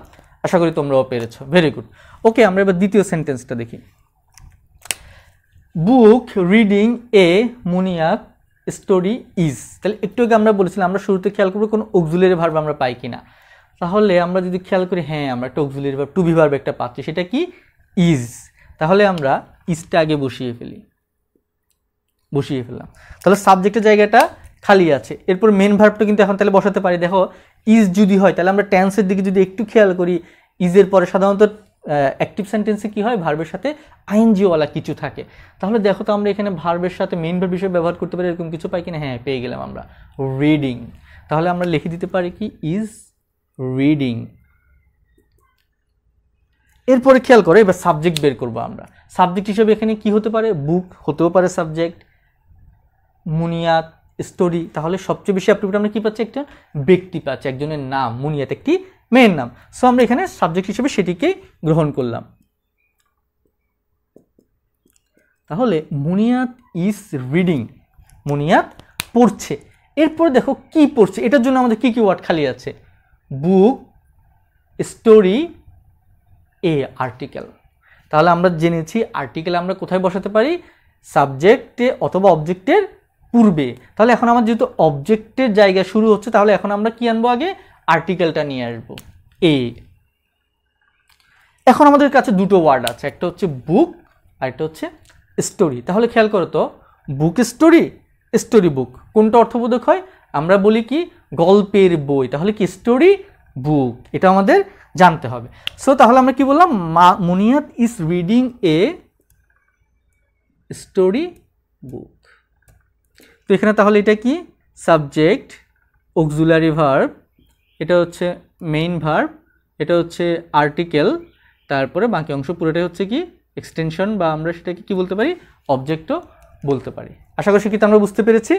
আশা করি তোমরাও পেরেছো। Very good. ওকে, আমরা এবার দ্বিতীয় সেন্টেন্সটা দেখি। Book reading a Muniyat story is. তাহলে একটু আগে আমরা বলেছিলাম আমরা শুরুতে খেয়াল করবো কোনো অক্সিলারি ভার্ব আমরা পাই কিনা। তাহলে আমরা যদি খেয়াল করি, হ্যাঁ আমরা একটা auxiliary verb, to be verb একটা পাচ্ছি, সেটা কি? ইজ। তাহলে আমরা ইজটা আগে বসিয়ে ফেললাম। তাহলে সাবজেক্টের জায়গাটা খালি আছে। এরপর মেন ভার্বটা কিন্তু এখন তাহলে বসাতে পারি। দেখো ইজ যদি হয় তাহলে আমরা টেন্সের দিকে যদি একটু খেয়াল করি, ইজের পরে সাধারণত অ্যাক্টিভ সেন্টেন্সে কি হয়? ভার্বের সাথে আইএনজিওয়ালা কিছু থাকে। তাহলে দেখো তো আমরা এখানে ভার্বের সাথে মেইন ভার্ব হিসেবে ব্যবহার করতে পারি, এরকম কিছু পাই কিনা? হ্যাঁ পেয়ে গেলাম আমরা, রিডিং। তাহলে আমরা লিখে দিতে পারি কি? Is reading. এরপরে খেয়াল করে এবার সাবজেক্ট বের করবো আমরা। সাবজেক্ট হিসেবে এখানে কি হতে পারে? বুক হতেও পারে সাবজেক্ট, মুনিয়াত, স্টোরি। তাহলে সবচেয়ে বেশি অ্যাপ্রোপ্রিয়েট আমরা কি পাচ্ছি? একটা ব্যক্তি পাচ্ছি, একজনের নাম। মুনিয়াত একটি মেয়ের নাম। সো আমরা এখানে সাবজেক্ট হিসেবে সেটিকেই গ্রহণ করলাম। তাহলে মুনিয়াত ইজ রিডিং, মুনিয়াত পড়ছে। এরপর দেখো কি পড়ছে, এটার জন্য আমাদের কি কি ওয়ার্ড খালি আছে? বুক, স্টোরি, এ, আর্টিকেল। তাহলে আমরা জেনেছি আর্টিকেল আমরা কোথায় বসাতে পারি? সাবজেক্টে অথবা অবজেক্টের পূর্বে। তাহলে এখন আমার যেহেতু অবজেক্টের জায়গা শুরু হচ্ছে, তাহলে এখন আমরা কি আনবো? আগে আর্টিকেলটা নিয়ে আসবো, এ। এখন আমাদের কাছে দুটো ওয়ার্ড আছে, একটা হচ্ছে বুক আর একটা হচ্ছে স্টোরি। তাহলে খেয়াল করো তো, বুক স্টোরি, স্টোরি বুক, কোনটা অর্থবোধক হয়? আমরা বলি কি? গল্পের বই। তাহলে কি? Story book. এটা আমাদের জানতে হবে। সো তাহলে আমরা কি বললাম? Muniyat is reading a story book. তো এখানে তাহলে এটা কি? সাবজেক্ট, অক্সিলারি ভার্ব, এটা হচ্ছে মেইন ভার্ব, এটা হচ্ছে আর্টিকেল, তারপরে বাকি অংশ পুরোটাই হচ্ছে কি? এক্সটেনশন, বা আমরা সেটাকে কি বলতে পারি? অবজেক্টও বলতে পারি। আশা করি শিক্ষিত আমরা বুঝতে পেরেছি।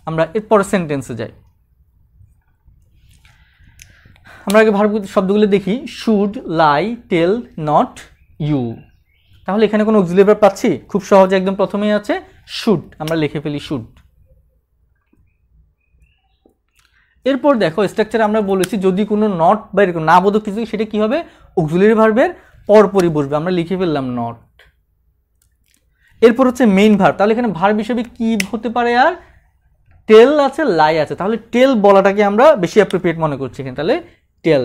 আমরা এরপর সেন্টেন্সে যাই। আমরা আগে ভার্ব শব্দগুলো দেখি। Should, lie, tell, not, you. তাহলে এখানে কোনো অক্সিলারি ভার্ব পাচ্ছি? খুব সহজে একদম প্রথমেই আছে শুড, আমরা লিখে ফেলি শুড। এরপর দেখো স্ট্রাকচারে আমরা বলেছি যদি কোনো নট বা এরকম না বোধক কিছু, সেটা কি হবে? অক্সিলারি ভার্বের পরপরই বসবে, আমরা লিখে ফেললাম নট। এরপর হচ্ছে মেইন ভার্ব। তাহলে এখানে ভার্ব হিসেবে কি হতে পারে? আর টেল আছে, লাই আছে। তাহলে টেল বলাটাকে আমরা বেশি অ্যাপ্রোপ্রিয়েট মনে করছি এখানে, তাহলে টেল।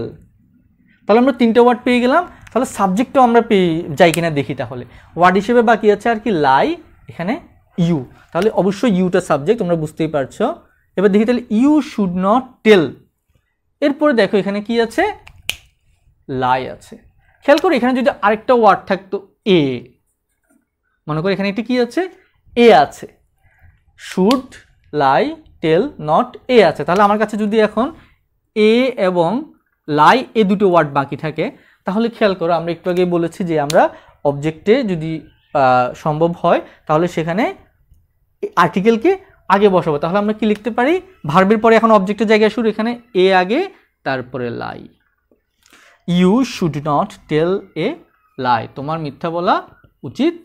তাহলে আমরা 3টে ওয়ার্ড পেয়ে গেলাম। তাহলে সাবজেক্টও আমরা পেয়ে যাই কিনা দেখি। তাহলে ওয়ার্ড হিসেবে বাকি আছে আর কি লাই, এখানে ইউ। তাহলে অবশ্যই ইউটা সাবজেক্ট, তোমরা বুঝতেই পারছো। এবার দেখি তাহলে ইউ শুড নট টেল। এরপরে দেখো এখানে কি আছে? লাই আছে। খেয়াল করো এখানে যদি আরেকটা ওয়ার্ড থাকতো এ, মনে করো এখানে একটি কি আছে? এ আছে। শুড, লাই, টেল, নট, এ আছে। তাহলে আমার কাছে যদি এখন এ এবং লাই এই দুটো ওয়ার্ড বাকি থাকে, তাহলে খেয়াল করো আমরা একটু আগে বলেছি যে আমরা অবজেক্টে যদি সম্ভব হয় তাহলে সেখানে আর্টিকেলকে আগে বসাবো। তাহলে আমরা কি লিখতে পারি? ভার্বের পরে এখন অবজেক্টের জায়গায় শুরু, এখানে এ আগে, তারপরে লাই। ইউ শুড নট টেল এ লাই। তোমার মিথ্যা বলা উচিত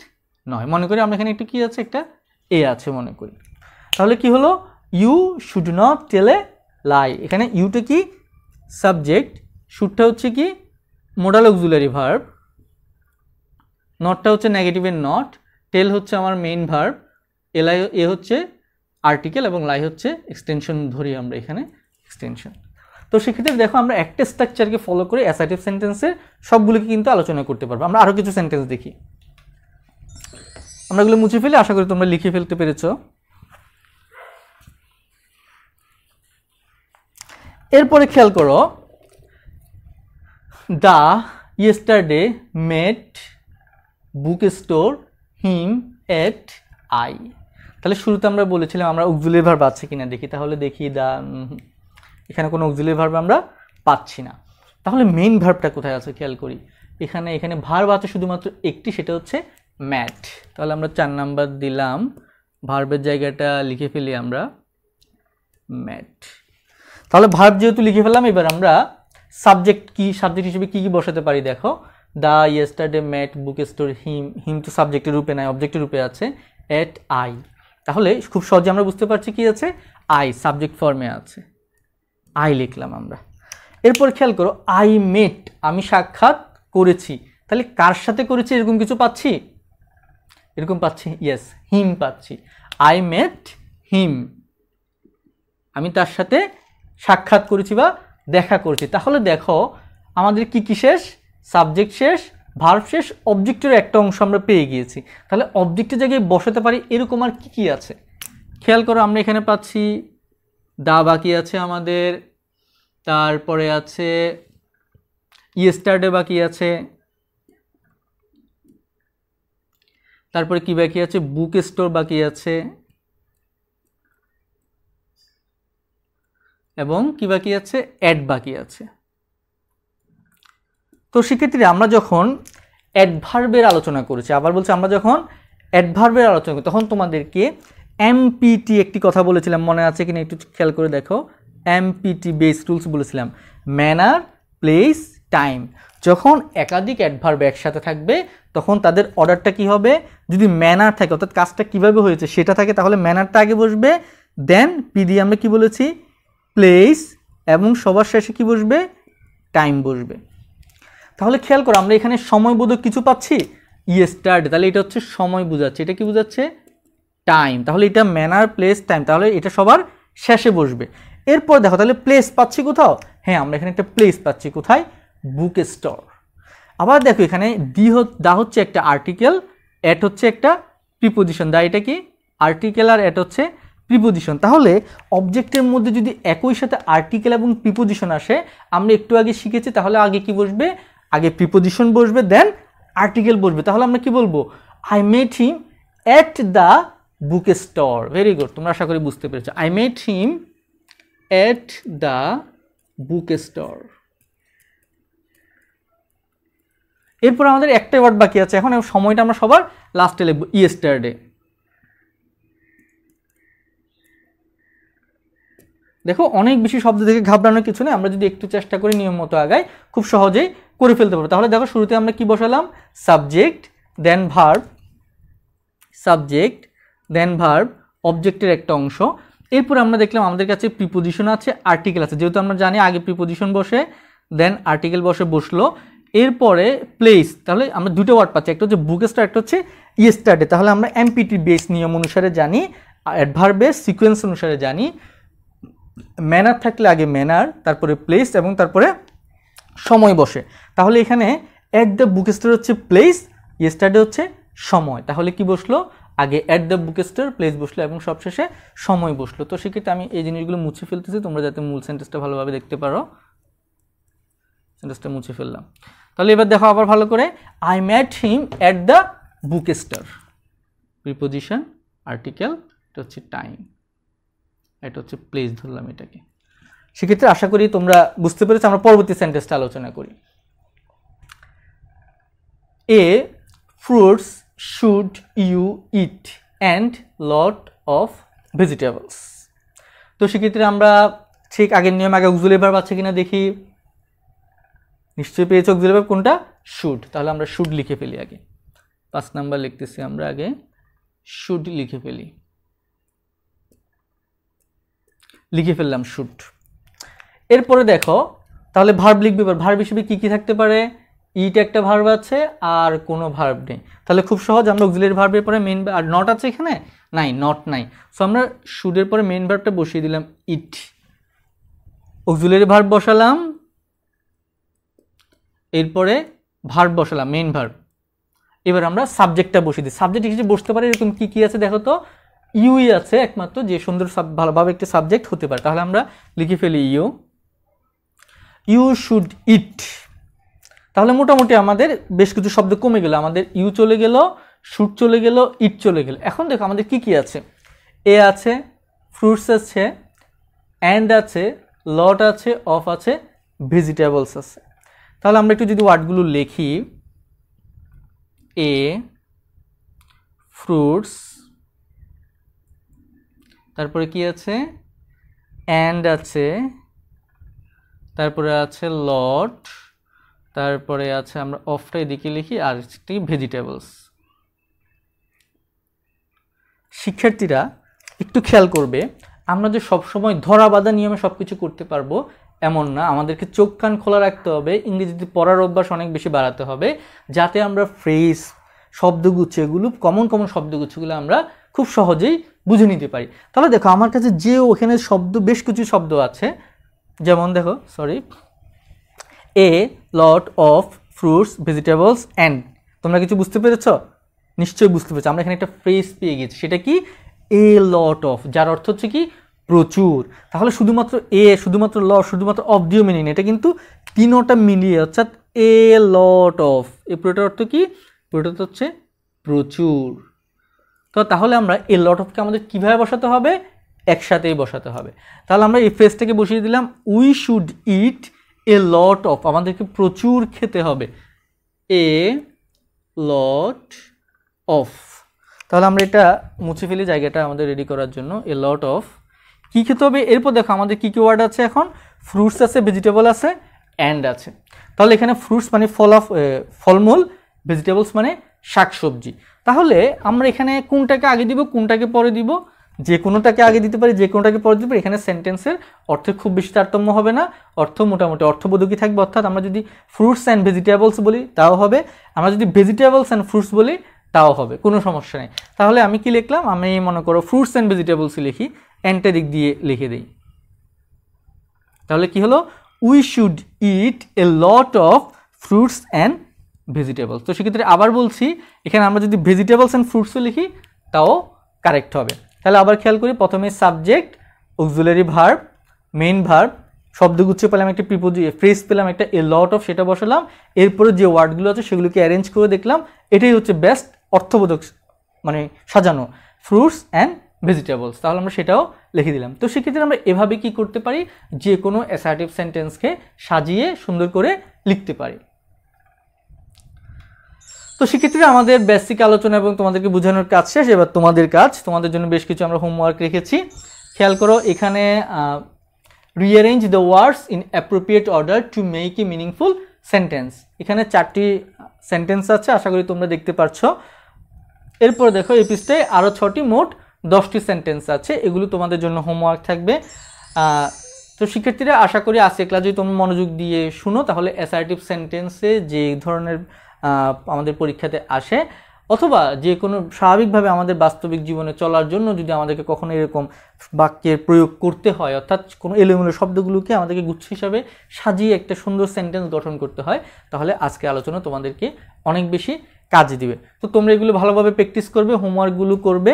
নয়। মনে করি আমরা এখানে একটু কি আছে? একটা এ আছে মনে করি। তাহলে কি হলো? ইউ শুড নট টেল এ লাই। এখানে ইউটা কি? সাবজেক্ট, শুডটা হচ্ছে কি? মোডাল অক্সিলারি ভার্ব, নটটা হচ্ছে নেগেটিভের নট, টেল হচ্ছে আমার মেইন ভার্ব, এলাই এ হচ্ছে আর্টিকেল এবং লাই হচ্ছে এক্সটেনশন ধরি আমরা এখানে এক্সটেনশন। তো সেক্ষেত্রে দেখো আমরা একটা স্ট্রাকচারকে ফলো করে অ্যাসার্টিভ সেন্টেন্সের সবগুলোকে কিন্তু আলোচনা করতে পারবো। আমরা আরও কিছু সেন্টেন্স দেখি। আমরা এগুলো মুছে ফেলি, আশা করি তোমরা লিখে ফেলতে পেরেছো। এরপরে খেয়াল করো, the yesterday met book store him at I. তাহলে শুরুতে আমরা বলেছিলাম আমরা অক্সিলারি ভার্ব আছে কিনা দেখি। তাহলে দেখি দা, এখানে কোনো অক্সিলারি ভার্ব আমরা পাচ্ছি না। তাহলে মেইন ভার্বটা কোথায় আছে খেয়াল করি। এখানে ভার্ব আছে শুধুমাত্র একটি, সেটা হচ্ছে ম্যাট। তাহলে আমরা 4 নাম্বার দিলাম, ভার্বের জায়গাটা লিখে ফেলি আমরা ম্যাট। তাহলে ভার্ব যেহেতু লিখে ফেললাম, এবার আমরা সাবজেক্ট হিসেবে কি বসাতে পারি দেখো। The yesterday met book store him, him তো সাবজেক্টের রূপে নাই, অবজেক্টের রূপে আছে এট আই। তাহলে খুব সহজে আমরা বুঝতে পারছি কি আছে? আই সাবজেক্ট ফর্মে আছে, আই লিখলাম আমরা। এরপর খেয়াল করো, আই মেট, আমি সাক্ষাৎ করেছি। তাহলে কার সাথে করেছি এরকম কিছু পাচ্ছি? এরকম পাচ্ছি, ইয়েস, হিম পাচ্ছি। আই মেট হিম, আমি তার সাথে সাক্ষাৎ করেছি বা দেখা করেছি। তাহলে দেখো আমাদের কি কি শেষ? সাবজেক্ট শেষ, ভার্ব শেষ, অবজেক্টের একটা অংশ আমরা পেয়ে গিয়েছি। তাহলে অবজেক্টের জায়গায় বসাতে পারি এরকম আর কি কি আছে খেয়াল করো। আমরা এখানে পাচ্ছি দা বাকি আছে আমাদের, তারপরে আছে ইয়েস্টারডে বাকি আছে, তারপরে কি বাকি আছে? বুক স্টোর বাকি আছে, এবং কি বাকি আছে? অ্যাড বাকি আছে। তো সেক্ষেত্রে আমরা যখন অ্যাডভার্বের আলোচনা করেছি, আবার বলছি আমরা যখন অ্যাডভার্বের আলোচনা করি তখন তোমাদেরকে এমপিটি একটি কথা বলেছিলাম, মনে আছে কিনা একটু খেয়াল করে দেখো। এমপিটি বেস রুলস বলেছিলাম, ম্যানার, প্লেস, টাইম। যখন একাধিক অ্যাডভার্ব একসাথে থাকবে তখন তাদের অর্ডারটা কি হবে? যদি ম্যানার থাকে, অর্থাৎ কাজটা কিভাবে হয়েছে সেটা থাকে, তাহলে ম্যানারটা আগে বসবে, দেন পি দিয়ে আমরা কি বলেছি? প্লেস, এবং সবার শেষে কি বসবে? টাইম বসবে। তাহলে খেয়াল করো আমরা এখানে সময়বোধক কিছু পাচ্ছি, ইয়েস্টারডে, তাহলে এটা হচ্ছে সময় বোঝাচ্ছে। এটা কি বোঝাচ্ছে? টাইম। তাহলে এটা ম্যানার, প্লেস, টাইম, তাহলে এটা সবার শেষে বসবে। এরপর দেখো তাহলে প্লেস পাচ্ছি কোথাও? হ্যাঁ, আমরা এখানে একটা প্লেস পাচ্ছি, কোথায়? Book store. আবার দেখো এখানে দা হচ্ছে একটা আর্টিকেল, এট হচ্ছে একটা প্রিপোজিশন। দা এটা কি? আর্টিকেল, আর এট হচ্ছে প্রিপোজিশন। তাহলে অবজেক্টের মধ্যে যদি একই সাথে আর্টিকেল এবং প্রিপোজিশন আসে, আমরা একটু আগে শিখেছি, তাহলে আগে কি বসবে? আগে প্রিপোজিশন বসবে, দেন আর্টিকেল বসবে। তাহলে আমরা কি বলবো? I met him at the book store. Very good, তোমরা আশা করি বুঝতে পেরেছো। I met him at the book store. এরপর আমাদের একটা ওয়ার্ড বাকি আছে, এখন সময়টা আমরা সবার লাস্টে লিখবো, ইয়েস্টারডে। দেখো অনেক বেশি শব্দ দেখে ঘাবড়ানোর কিছু নেই, আমরা যদি একটু চেষ্টা করি নিয়ম মতো আগাই খুব সহজেই করে ফেলতে পারবো। তাহলে দেখো শুরুতে আমরা কি বসালাম, subject then verb, subject then verb অবজেক্টের একটা অংশ। এরপর আমরা দেখলাম আমাদের কাছে প্রিপোজিশন আছে, আর্টিকেল আছে, যেহেতু আমরা জানি আগে প্রিপোজিশন বসে দেন আর্টিকেল বসলো। এরপরে প্লেস, তাহলে আমরা দুটো ওয়ার্ড পাচ্ছি, একটা হচ্ছে বুকস্টার, একটা হচ্ছে ইয়েস্টারডে। তাহলে আমরা এমপিটি বেস নিয়ম অনুসারে জানি, অ্যাডভার্বের সিকোয়েন্স অনুসারে জানি, ম্যানার থাকলে আগে ম্যানার, তারপরে প্লেস এবং তারপরে সময় বসে। তাহলে এখানে অ্যাট দ্য বুকস্টার হচ্ছে প্লেস, ইয়েস্টারডে হচ্ছে সময়। তাহলে কি বসলো, আগে অ্যাট দ্য বুকস্টার, প্লেস বসলো এবং সবশেষে সময় বসলো। তো সেক্ষেত্রে আমি এই জিনিসগুলো মুছে ফেলতেছি তোমরা যাতে মূল সেন্টেন্সটা ভালোভাবে দেখতে পারো। সেন্টেন্সটা মুছে ফেললাম। তাহলে এবার দেখো আবার ভালো করে, I met him at the bookstore, preposition, article, এটা হচ্ছে টাইম, এটা হচ্ছে প্লেস ধরলাম এটাকে। সেক্ষেত্রে আশা করি তোমরা বুঝতে পেরেছো। আমরা পরবর্তী সেন্টেন্সটা আলোচনা করি। A fruits should you eat and lot of vegetables. তো সেক্ষেত্রে আমরা ঠিক আগের নিয়ম, আগে অক্সিলারি ভার্ব আছে কিনা দেখি। নিশ্চয়ই পেয়েছো অক্সিলারি ভার্ব কোনটা, শুড। তাহলে আমরা শুড লিখে ফেলি আগে, 5 নাম্বার লিখতেছি আমরা, আগে শুড লিখে ফেলি, লিখে ফেললাম শুড। এরপরে দেখো তাহলে ভার্ব লিখবে, ভার্ব হিসেবে কি কি থাকতে পারে, ইট একটা ভার্ব আছে আর কোনো ভার্ব নেই। তাহলে খুব সহজ, আমরা অক্সিলারি ভার্বের পরে মেইন, আর নট আছে এখানে, নাই, নট নাই। সো আমরা শুডের পরে মেইন ভার্বটা বসিয়ে দিলাম ইট, অক্সিলারি ভার্ব বসালাম, এরপরে ভার্ব বসালাম মেইন ভার্ব। এবার আমরা সাবজেক্টটা বসিয়ে দিই। সাবজেক্ট হিসেবে বসতে পারে এরকম কি কি আছে দেখো তো, ইউই আছে একমাত্র যে সুন্দর ভালোভাবে একটি সাবজেক্ট হতে পারে। তাহলে আমরা লিখে ফেলি ইউ, ইউ শুড ইট। তাহলে মোটামুটি আমাদের বেশ কিছু শব্দ কমে গেল, আমাদের ইউ চলে গেল, শুড চলে গেল, ইট চলে গেল। এখন দেখো আমাদের কি কি আছে, এ আছে, ফ্রুটস আছে, অ্যান্ড আছে, লট আছে, অফ আছে, ভেজিটেবলস আছে। তাহলে আমরা একটু যদি ওয়ার্ডগুলো লিখি, এ ফ্রুটস, তারপরে কি আছে, অ্যান্ড আছে, তারপরে আছে লট, তারপরে আছে, আমরা অফটা এদিকে লিখি, আর ভেজিটেবলস। শিক্ষার্থীরা একটু খেয়াল করবে, আমরা যে সবসময় ধরা বাঁধা নিয়মে সব কিছু করতে পারবো এমন না, আমাদেরকে চোখ কান খোলা রাখতে হবে, ইংরেজিতে পড়ার অভ্যাস অনেক বেশি বাড়াতে হবে, যাতে আমরা ফ্রেজ, শব্দগুচ্ছ, এগুলো কমন শব্দগুচ্ছগুলো আমরা খুব সহজেই বুঝে নিতে পারি। তাহলে দেখো আমার কাছে যে ওখানে শব্দ, বেশ কিছু শব্দ আছে, যেমন দেখো, a lot of fruits, vegetables and. তোমরা কিছু বুঝতে পেরেছো? নিশ্চয়ই বুঝতে পেরেছো। আমরা এখানে একটা ফ্রেজ পেয়ে গেছি, সেটা কি, এ লট অফ, যার অর্থ হচ্ছে কি, প্রচুর। তাহলে শুধুমাত্র এ, শুধুমাত্র লট, শুধুমাত্র অফ দিয়েও মিলিয়ে নেই, এটা কিন্তু তিনোটা মিলিয়ে, অর্থাৎ এ লট অফ, এই পুরোটার অর্থ কি, পুরোটা হচ্ছে প্রচুর। তো তাহলে আমরা এ লট অফকে আমাদের কিভাবে বসাতে হবে, একসাথেই বসাতে হবে। তাহলে আমরা এই ফ্রেজটাকে বসিয়ে দিলাম, we should eat A lot of, আমাদেরকে প্রচুর খেতে হবে, এ লট অফ। তাহলে আমরা এটা মুছে ফেলি জায়গাটা আমাদের রেডি করার জন্য, এ লট অফ। কী খেতে হবে, এরপর দেখো আমাদের কী কী ওয়ার্ড আছে এখন, ফ্রুটস আছে, ভেজিটেবল আছে, অ্যান্ড আছে। তাহলে এখানে ফ্রুটস মানে ফলমূল, ভেজিটেবলস মানে শাকসবজি। তাহলে আমরা এখানে কোনটাকে আগে দিব, কোনটাকে পরে দিব, যে কোনোটাকে আগে দিতে পারি, যে কোনোটাকে পরে দিতে পারি। এখানে সেন্টেন্সের অর্থে খুব বেশি তারতম্য হবে না, অর্থ মোটামুটি অর্থবোধকই থাকবে। অর্থাৎ আমরা যদি ফ্রুটস অ্যান্ড ভেজিটেবলস বলি তাও হবে, আমরা যদি ভেজিটেবলস অ্যান্ড ফ্রুটস বলি তাও হবে, কোনো সমস্যা নেই। তাহলে আমি কি লিখলাম, আমি মনে করো ফ্রুটস অ্যান্ড ভেজিটেবলসই লিখি, অ্যান্ডটা দিক দিয়ে লিখে দিই। তাহলে কি হলো, we should eat A lot of fruits and vegetables. তো সেক্ষেত্রে আবার বলছি, এখানে আমরা যদি ভেজিটেবলস অ্যান্ড ফ্রুটসও লিখি তাও কারেক্ট হবে। তাহলে আবার খেয়াল করি, প্রথমে subject, auxiliary verb, main verb, শব্দগুচ্ছ পেলাম, একটা ফ্রেজ পেলাম, একটা এ লট অফ, সেটা বসালাম। এরপরে যে ওয়ার্ডগুলো আছে সেগুলোকে অ্যারেঞ্জ করে দেখলাম, এটাই হচ্ছে বেস্ট অর্থবোধক মানে সাজানো, ফ্রুটস অ্যান্ড ভেজিটেবলস। তাহলে আমরা সেটাও লিখে দিলাম। তো সেক্ষেত্রে আমরা এভাবে কি করতে পারি, যে কোনো অ্যাসার্টিভ সেন্টেন্সকে সাজিয়ে সুন্দর করে লিখতে পারি। তো সেক্ষেত্রে আমাদের বেসিক আলোচনা এবং তোমাদেরকে বোঝানোর কাজ শেষ। এবার তোমাদের কাজ, তোমাদের জন্য বেশ কিছু আমরা হোমওয়ার্ক রেখেছি। খেয়াল করো, এখানে rearrange the words in appropriate order to make a meaningful sentence. এখানে 4টি সেন্টেন্স আছে, আশা করি তোমরা দেখতে পাচ্ছ। এরপর দেখো এই পৃষ্ঠায় আরও 6টি, মোট 10টি সেন্টেন্স আছে, এগুলো তোমাদের জন্য হোমওয়ার্ক থাকবে। তো শিক্ষার্থীরা, আশা করি আজকে ক্লাস যদি তোমরা মনোযোগ দিয়ে শুনো তাহলে অ্যাসার্টিভ সেন্টেন্সে যে ধরনের আমাদের পরীক্ষাতে আসে অথবা যে কোনো স্বাভাবিকভাবে আমাদের বাস্তবিক জীবনে চলার জন্য যদি আমাদেরকে কখনো এরকম বাক্যের প্রয়োগ করতে হয়, অর্থাৎ কোনো এলোমেলো শব্দগুলোকে আমাদেরকে গুচ্ছ হিসাবে সাজিয়ে একটা সুন্দর সেন্টেন্স গঠন করতে হয়, তাহলে আজকে আলোচনা তোমাদেরকে অনেক বেশি কাজে দিবে। তো তোমরা এগুলো ভালোভাবে প্র্যাকটিস করবে, হোমওয়ার্কগুলো করবে।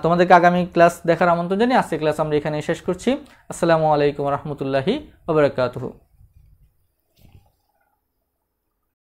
তোমাদেরকে আগামী ক্লাস দেখার আমন্ত্রণ জানিয়ে আজকে ক্লাস আমরা এখানে শেষ করছি। আসসালামু আলাইকুম রহমতুল্লাহি ওয়া বারাকাতুহু।